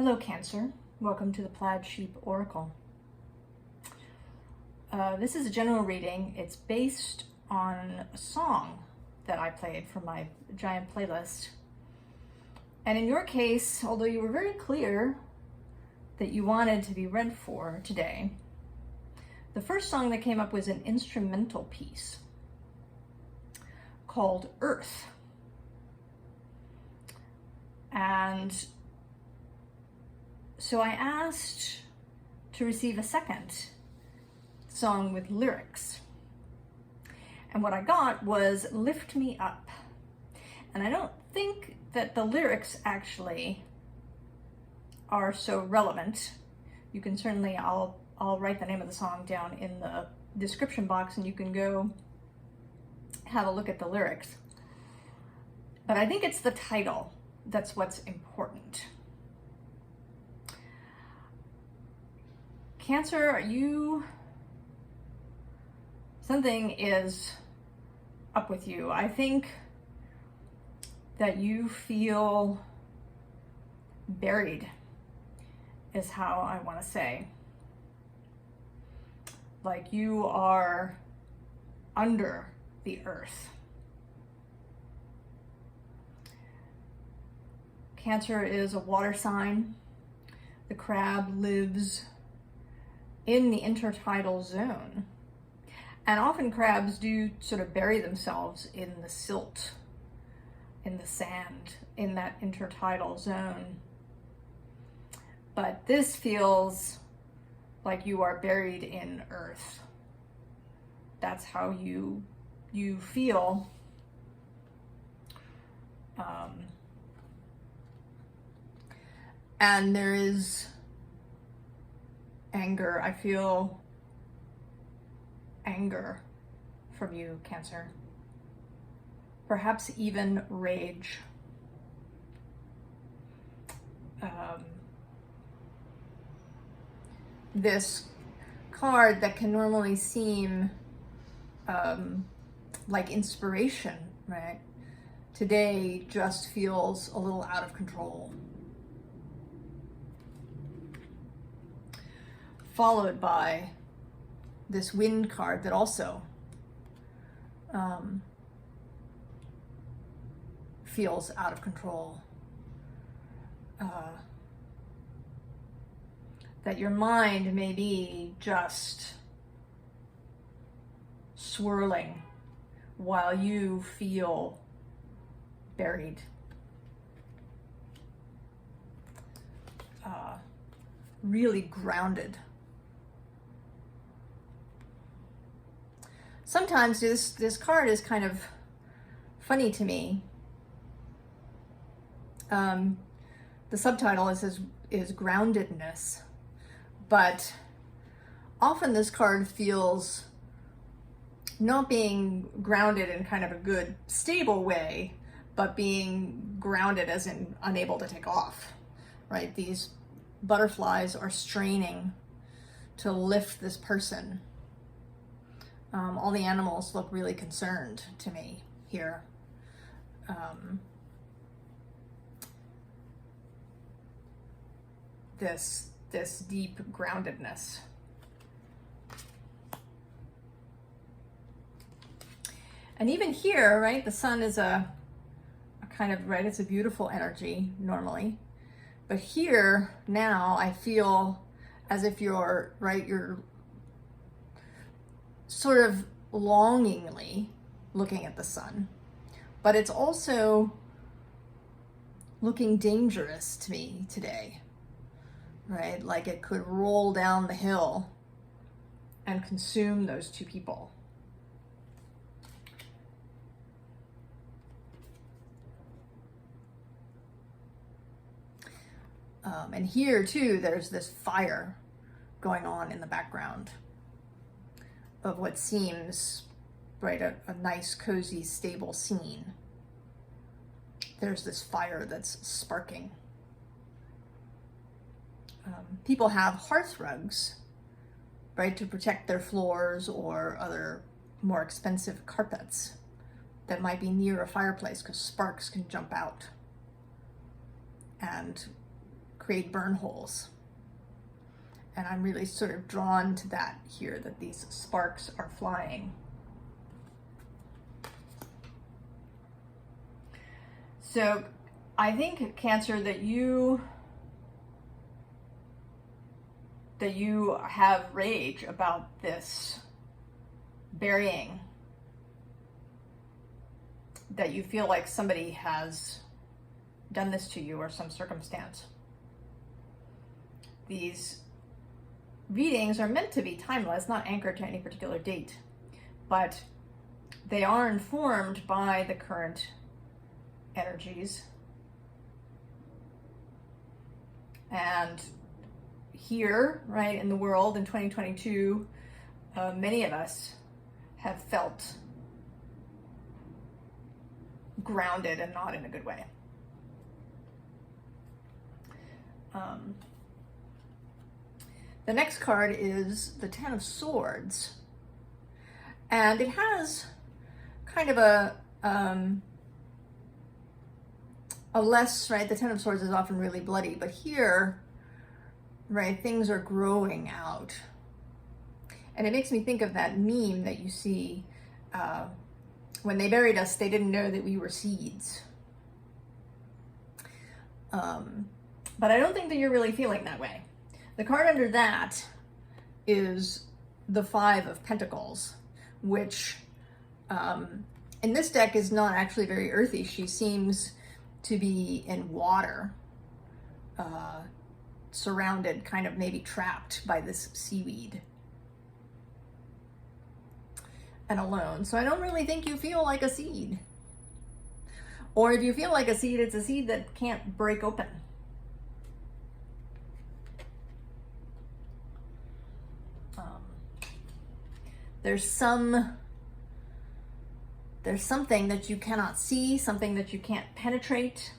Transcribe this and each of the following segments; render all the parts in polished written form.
Hello, Cancer. Welcome to the Plaid Sheep Oracle. This is a general reading. It's based on a song that I played from my giant playlist. And in your case, although you were very clear that you wanted to be read for today, the first song that came up was an instrumental piece called Earth. And so I asked to receive a second song with lyrics. And what I got was Lift Me Up. And I don't think that the lyrics actually are so relevant. You can certainly, I'll write the name of the song down in the description box and you can go have a look at the lyrics. But I think it's the title that's what's important. Cancer, something is up with you. I think that you feel buried, is how I want to say. Like you are under the earth. Cancer is a water sign. The crab lives in the intertidal zone. And often crabs do sort of bury themselves in the silt, in the sand, in that intertidal zone. But this feels like you are buried in earth. That's how you feel. And there is anger. I feel anger from you, Cancer. Perhaps even rage. This card that can normally seem like inspiration, right? Today just feels a little out of control. Followed by this wind card that also feels out of control. That your mind may be just swirling while you feel buried. Really grounded. Sometimes this card is kind of funny to me. The subtitle is groundedness, but often this card feels not being grounded in kind of a good, stable way, but being grounded as in unable to take off, right? These butterflies are straining to lift this person. All the animals look really concerned to me here. This deep groundedness. And even here, right, the sun is a kind of, right, it's a beautiful energy normally. But here now I feel as if you're sort of longingly looking at the sun, but it's also looking dangerous to me today, right? Like it could roll down the hill and consume those two people. And here too, there's this fire going on in the background of what seems, right, a nice, cozy, stable scene. There's this fire that's sparking. People have hearth rugs, right, to protect their floors or other more expensive carpets that might be near a fireplace because sparks can jump out and create burn holes. And I'm really sort of drawn to that here, that these sparks are flying. So I think, Cancer, that you have rage about this burying, that you feel like somebody has done this to you or some circumstance. These readings are meant to be timeless, not anchored to any particular date, but they are informed by the current energies. And here, right, in the world in 2022, many of us have felt grounded and not in a good way. The next card is the Ten of Swords, and it has kind of a less, right, the Ten of Swords is often really bloody, but here, right, things are growing out. And it makes me think of that meme that you see, when they buried us, they didn't know that we were seeds. But I don't think that you're really feeling that way. The card under that is the Five of Pentacles, which in this deck is not actually very earthy. She seems to be in water, surrounded, kind of maybe trapped by this seaweed, and alone. So I don't really think you feel like a seed. Or if you feel like a seed, it's a seed that can't break open. There's something that you cannot see, something that you can't penetrate,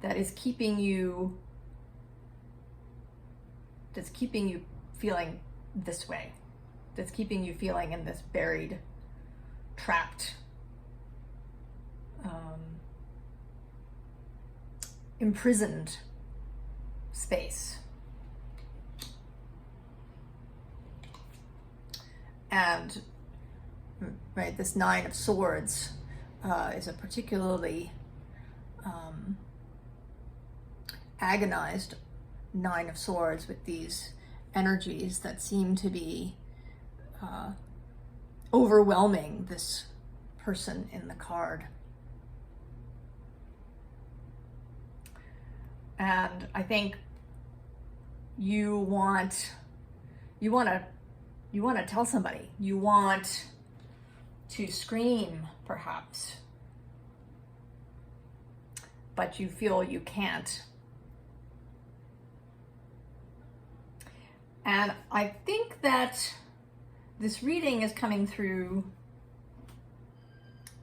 that is keeping you feeling this way, that's keeping you feeling in this buried, trapped, imprisoned space. And right, this Nine of Swords is a particularly agonized Nine of Swords, with these energies that seem to be overwhelming this person in the card. And I think you want to tell somebody. You want to scream, perhaps, but you feel you can't. And I think that this reading is coming through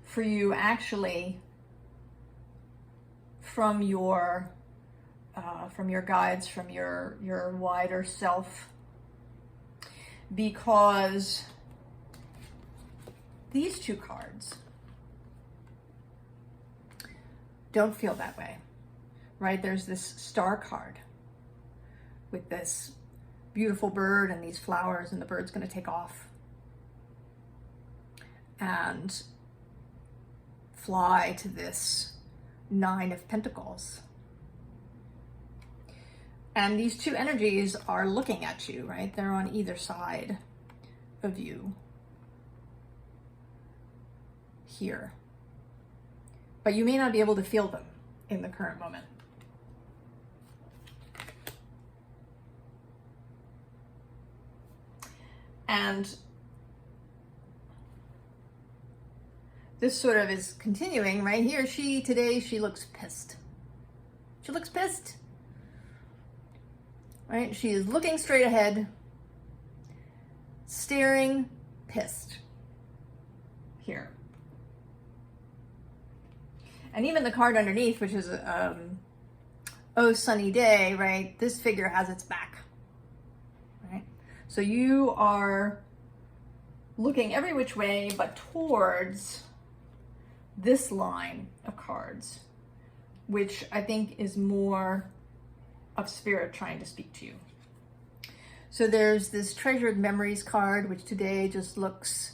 for you actually from your guides, from your wider self, because these two cards don't feel that way, right? There's this Star card with this beautiful bird and these flowers, and the bird's going to take off and fly to this Nine of Pentacles. And these two energies are looking at you, right? They're on either side of you here. But you may not be able to feel them in the current moment. And this sort of is continuing right here. Today she looks pissed. She looks pissed. Right? She is looking straight ahead, staring, pissed here. And even the card underneath, which is oh sunny day, right? This figure has its back, right? So you are looking every which way but towards this line of cards, which I think is more of spirit trying to speak to you. So there's this treasured memories card, which today just looks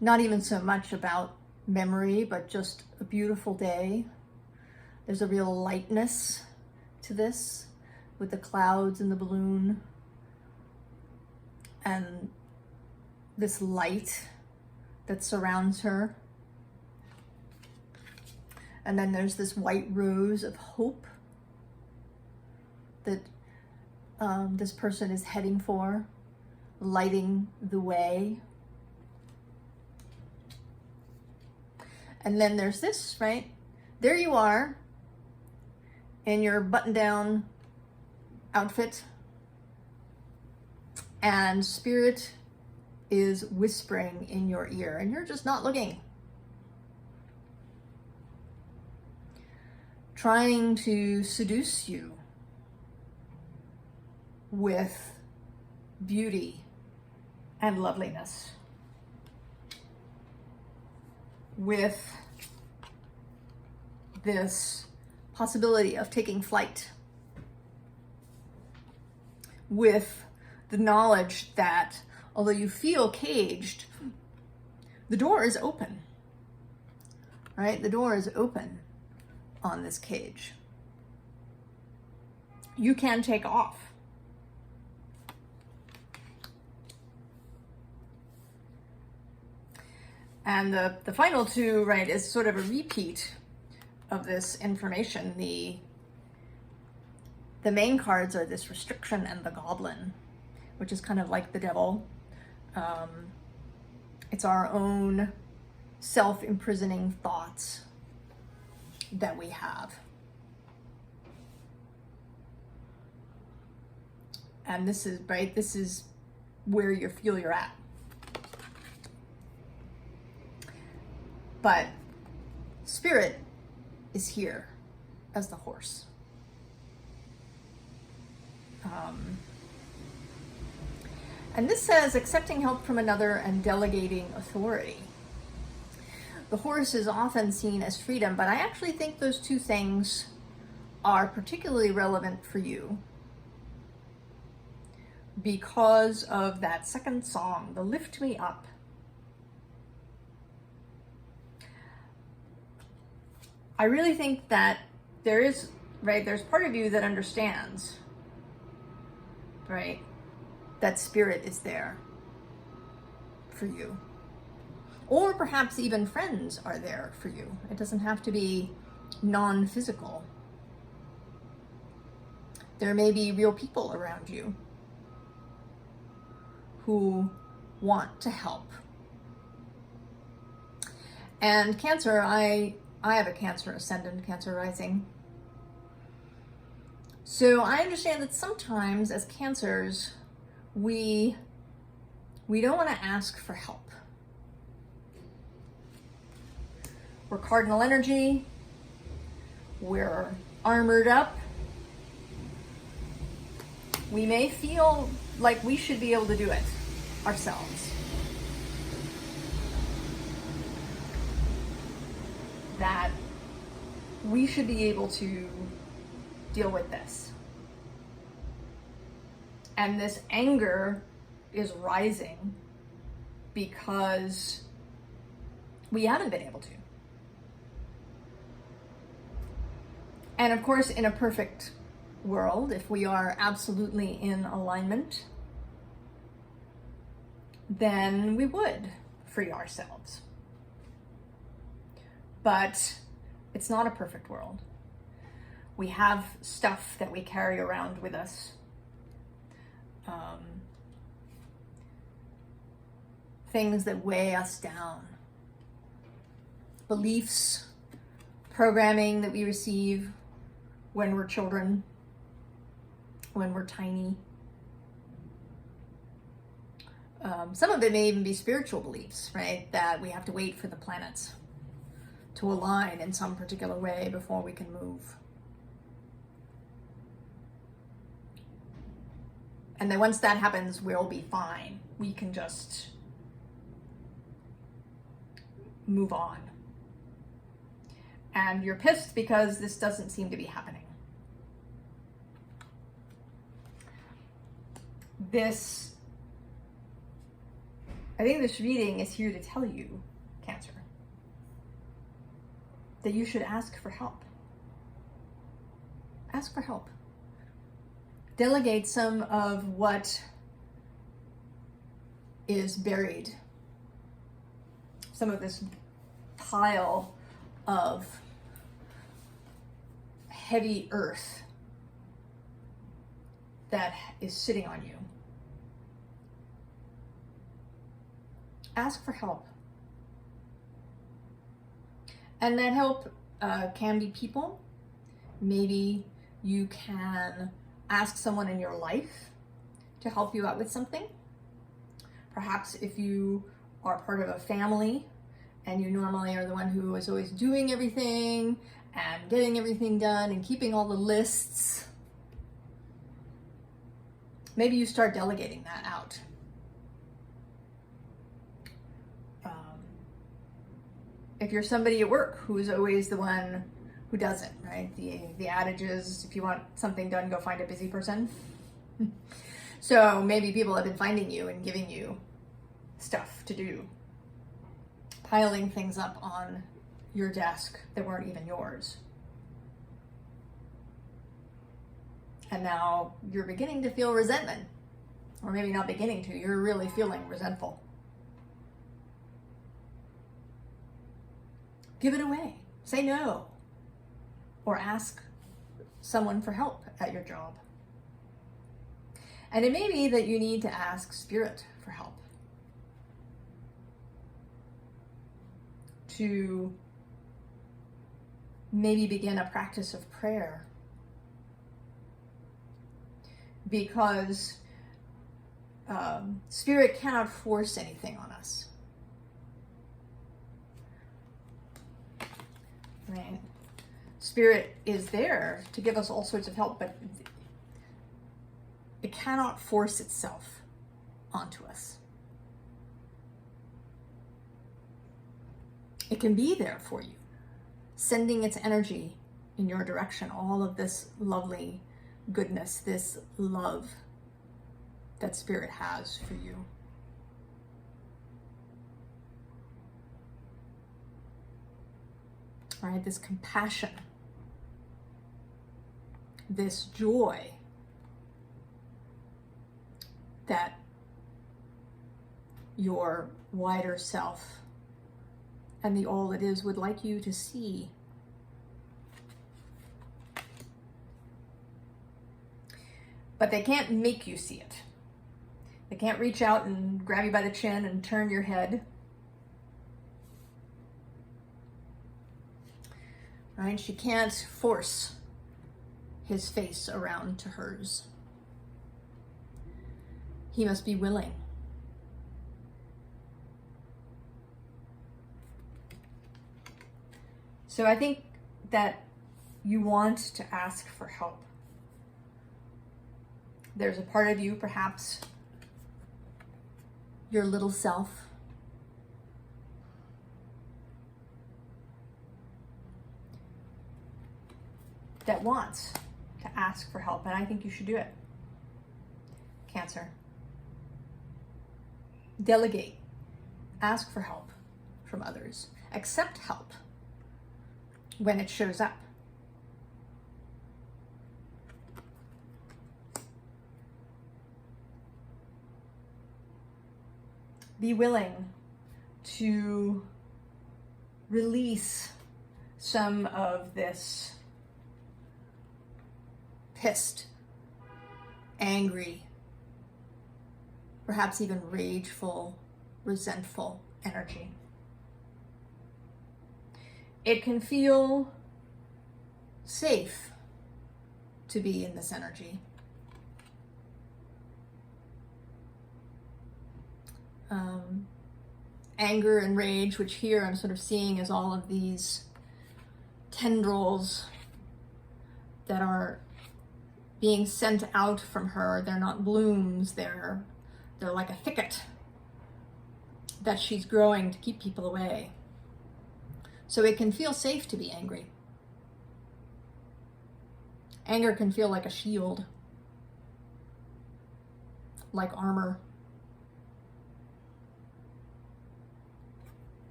not even so much about memory, but just a beautiful day. There's a real lightness to this with the clouds and the balloon and this light that surrounds her. And then there's this white rose of hope that this person is heading for, lighting the way. And then there's this, right? There you are in your button-down outfit, and spirit is whispering in your ear, and you're just not looking. Trying to seduce you with beauty and loveliness, with this possibility of taking flight, with the knowledge that although you feel caged, the door is open, right? The door is open on this cage. You can take off. And the final two, right, is sort of a repeat of this information. The main cards are this restriction and the goblin, which is kind of like the devil. It's our own self-imprisoning thoughts that we have. And this is, right, this is where you feel you're at. But spirit is here as the horse. And this says accepting help from another and delegating authority. The horse is often seen as freedom, but I actually think those two things are particularly relevant for you because of that second song, the Lift Me Up. I really think that there is, right, there's part of you that understands, right, that spirit is there for you. Or perhaps even friends are there for you. It doesn't have to be non-physical. There may be real people around you who want to help. And Cancer, I have a Cancer ascendant, Cancer rising. So I understand that sometimes as Cancers, we don't want to ask for help. We're cardinal energy, we're armored up. We may feel like we should be able to do it ourselves. That we should be able to deal with this. And this anger is rising because we haven't been able to. And of course, in a perfect world, if we are absolutely in alignment, then we would free ourselves. But it's not a perfect world. We have stuff that we carry around with us. Things that weigh us down. Beliefs, programming that we receive when we're children, when we're tiny. Some of it may even be spiritual beliefs, right? That we have to wait for the planets to align in some particular way before we can move. And then once that happens, we'll be fine. We can just move on. and you're pissed because this doesn't seem to be happening. I think this reading is here to tell you, Cancer, that you should ask for help. Ask for help. Delegate some of what is buried, some of this pile of heavy earth that is sitting on you. Ask for help. And that help can be people. Maybe you can ask someone in your life to help you out with something. Perhaps if you are part of a family and you normally are the one who is always doing everything and getting everything done and keeping all the lists, maybe you start delegating that out. If you're somebody at work who's always the one who doesn't, right? The adage is, if you want something done, go find a busy person. So maybe people have been finding you and giving you stuff to do, piling things up on your desk that weren't even yours. And now you're beginning to feel resentment, or maybe not beginning to, you're really feeling resentful. Give it away. Say no. Or ask someone for help at your job. And it may be that you need to ask Spirit for help. To maybe begin a practice of prayer. Because Spirit cannot force anything on us. Right? Spirit is there to give us all sorts of help, but it cannot force itself onto us. It can be there for you, sending its energy in your direction, all of this lovely goodness, this love that Spirit has for you. Right? This compassion, this joy that your wider self and the all it is would like you to see. But they can't make you see it. They can't reach out and grab you by the chin and turn your head. Right? She can't force his face around to hers. He must be willing. So I think that you want to ask for help. There's a part of you, perhaps your little self, that wants to ask for help, and I think you should do it. Cancer. Delegate. Ask for help from others. Accept help when it shows up. Be willing to release some of this pissed, angry, perhaps even rageful, resentful energy. It can feel safe to be in this energy. Anger and rage, which here I'm sort of seeing as all of these tendrils that are being sent out from her. They're not blooms, they're like a thicket that she's growing to keep people away. So it can feel safe to be angry. Anger can feel like a shield, like armor.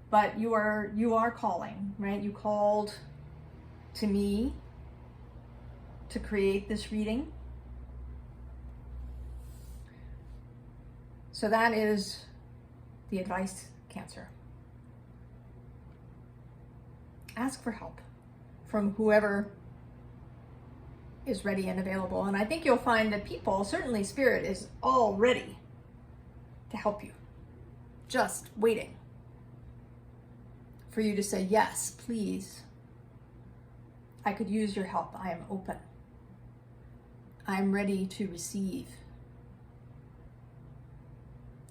But you are calling, right? You called to me to create this reading. So that is the advice, Cancer. Ask for help from whoever is ready and available. And I think you'll find that people, certainly Spirit, is all ready to help you. Just waiting for you to say, yes, please. I could use your help. I am open. I'm ready to receive.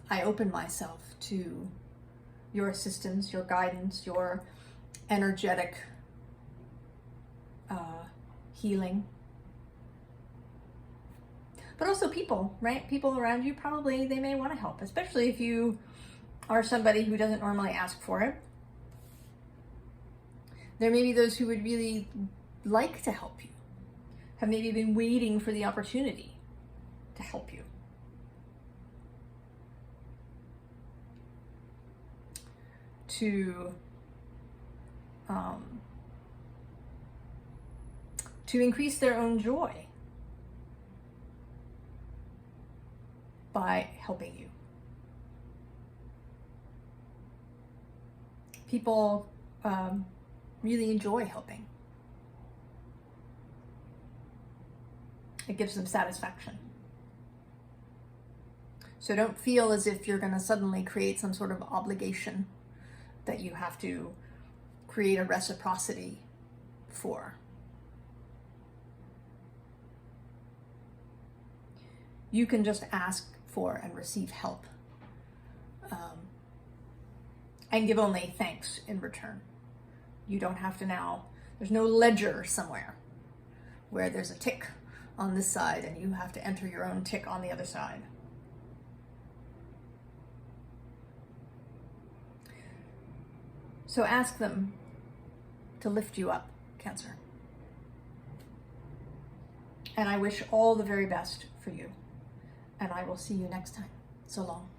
I open myself to your assistance, your guidance, your energetic healing. But also people, right? People around you, probably they may want to help, especially if you are somebody who doesn't normally ask for it. There may be those who would really like to help you, have maybe been waiting for the opportunity to help you. To increase their own joy by helping you. People really enjoy helping. It gives them satisfaction. So don't feel as if you're going to suddenly create some sort of obligation that you have to create a reciprocity for. You can just ask for and receive help, and give only thanks in return. You don't have to now, there's no ledger somewhere where there's a tick on this side and you have to enter your own tick on the other side. So ask them to lift you up, Cancer. And I wish all the very best for you. And I will see you next time. So long.